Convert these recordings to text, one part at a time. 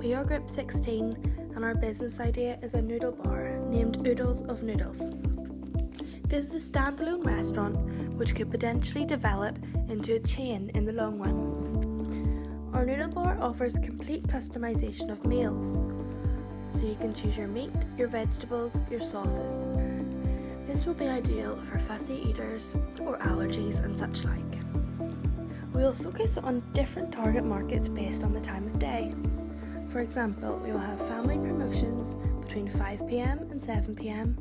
We are Group 16 and our business idea is a noodle bar named Oodles of Noodles. This is a standalone restaurant which could potentially develop into a chain in the long run. Our noodle bar offers complete customization of meals, so you can choose your meat, your vegetables, your sauces. This will be ideal for fussy eaters or allergies and such like. We will focus on different target markets based on the time of day. For example, we will have family promotions between 5 p.m. and 7 p.m.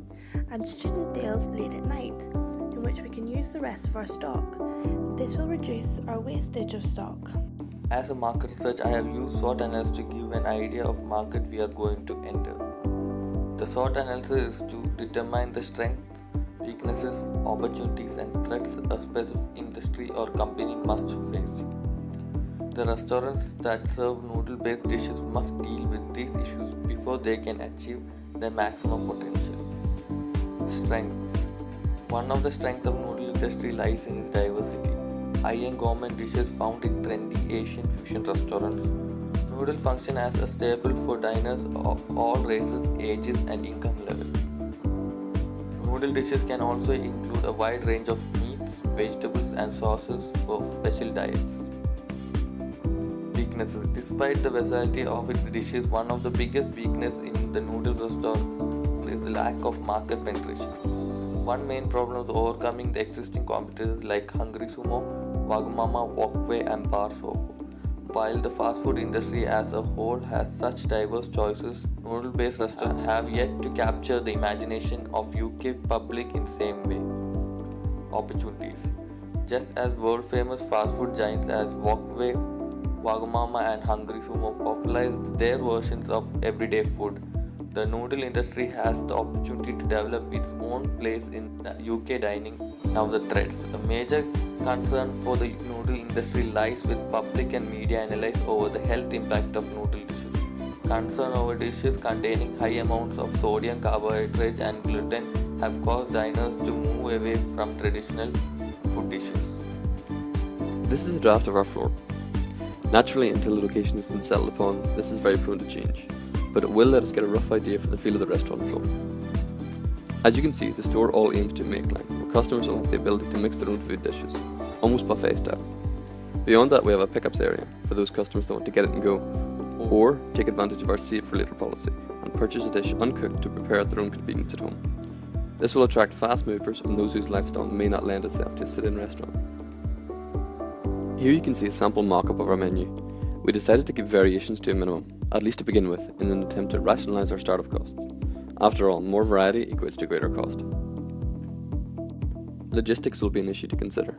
and student deals late at night, in which we can use the rest of our stock. This will reduce our wastage of stock. As a market research, I have used SWOT analysis to give an idea of market we are going to enter. The SWOT analysis is to determine the strengths, weaknesses, opportunities and threats a specific industry or company must face. The restaurants that serve noodle-based dishes must deal with these issues before they can achieve their maximum potential. Strengths. One of the strengths of noodle industry lies in its diversity. High-end gourmet dishes found in trendy Asian fusion restaurants. Noodle function as a staple for diners of all races, ages and income levels. Noodle dishes can also include a wide range of meats, vegetables and sauces for special diets. Weaknesses. Despite the versatility of its dishes, one of the biggest weaknesses in the noodle restaurant is the lack of market penetration. One main problem is overcoming the existing competitors like Hungry Sumo, Wagamama, Walkway and Bar Soap. While the fast food industry as a whole has such diverse choices, noodle-based restaurants have yet to capture the imagination of UK public in the same way. Opportunities. Just as world-famous fast food giants as Walkway, Wagamama and Hungry Sumo popularized their versions of everyday food, the noodle industry has the opportunity to develop its own place in UK dining. Now the threats. A major concern for the noodle industry lies with public and media analysis over the health impact of noodle dishes. Concern over dishes containing high amounts of sodium, carbohydrates and gluten have caused diners to move away from traditional food dishes. This is a draft of our floor. Naturally, until the location has been settled upon, this is very prone to change, but it will let us get a rough idea for the feel of the restaurant floor. As you can see, the store all aims to make line, where customers will have the ability to mix their own food dishes, almost buffet style. Beyond that, we have a pickups area for those customers that want to get it and go, or take advantage of our save for later policy and purchase a dish uncooked to prepare at their own convenience at home. This will attract fast movers and those whose lifestyle may not lend itself to a sit-in restaurant. Here you can see a sample mock-up of our menu. We decided to keep variations to a minimum, at least to begin with, in an attempt to rationalise our startup costs. After all, more variety equates to greater cost. Logistics will be an issue to consider.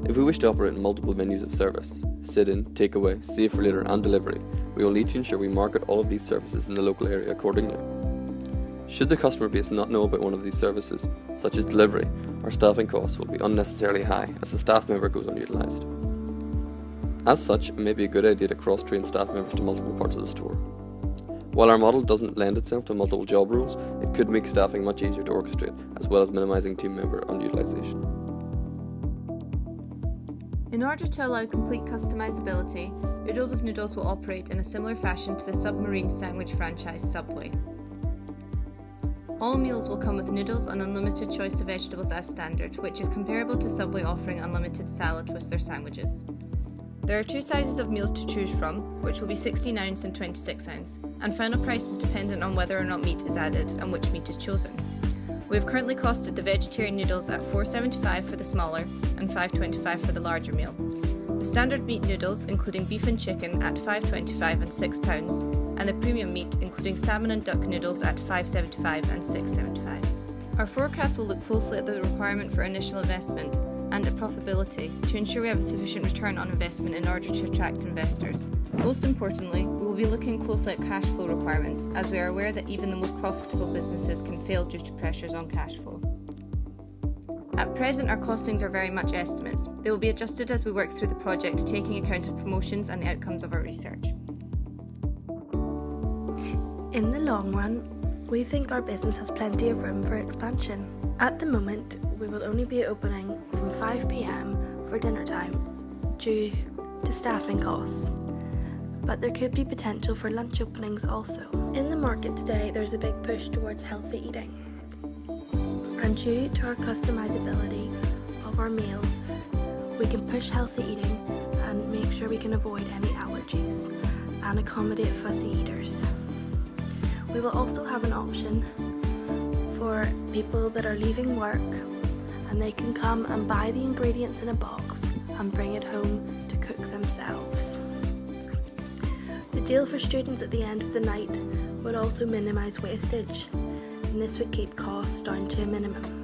If we wish to operate multiple menus of service, sit-in, takeaway, save for later and delivery, we will need to ensure we market all of these services in the local area accordingly. Should the customer base not know about one of these services, such as delivery, our staffing costs will be unnecessarily high as the staff member goes unutilised. As such, it may be a good idea to cross-train staff members to multiple parts of the store. While our model doesn't lend itself to multiple job roles, it could make staffing much easier to orchestrate, as well as minimising team member underutilisation. In order to allow complete customizability, Oodles of Noodles will operate in a similar fashion to the submarine sandwich franchise Subway. All meals will come with noodles and unlimited choice of vegetables as standard, which is comparable to Subway offering unlimited salad with their sandwiches. There are two sizes of meals to choose from, which will be 16 ounce and 26 ounce, and final price is dependent on whether or not meat is added and which meat is chosen. We have currently costed the vegetarian noodles at $4.75 for the smaller and $5.25 for the larger meal. The standard meat noodles, including beef and chicken, at $5.25 and £6, and the premium meat, including salmon and duck noodles, at $5.75 and $6.75. Our forecast will look closely at the requirement for initial investment and at profitability to ensure we have a sufficient return on investment in order to attract investors. Most importantly, we will be looking closely at cash flow requirements, as we are aware that even the most profitable businesses can fail due to pressures on cash flow. At present, our costings are very much estimates. They will be adjusted as we work through the project, taking account of promotions and the outcomes of our research. In the long run, we think our business has plenty of room for expansion. At the moment, we will only be opening from 5 p.m. for dinner time due to staffing costs. but there could be potential for lunch openings also. In the market today, there's a big push towards healthy eating. And due to our customizability of our meals, we can push healthy eating and make sure we can avoid any allergies and accommodate fussy eaters. We will also have an option for people that are leaving work, and they can come and buy the ingredients in a box and bring it home to cook themselves. The deal for students at the end of the night would also minimise wastage, and this would keep costs down to a minimum.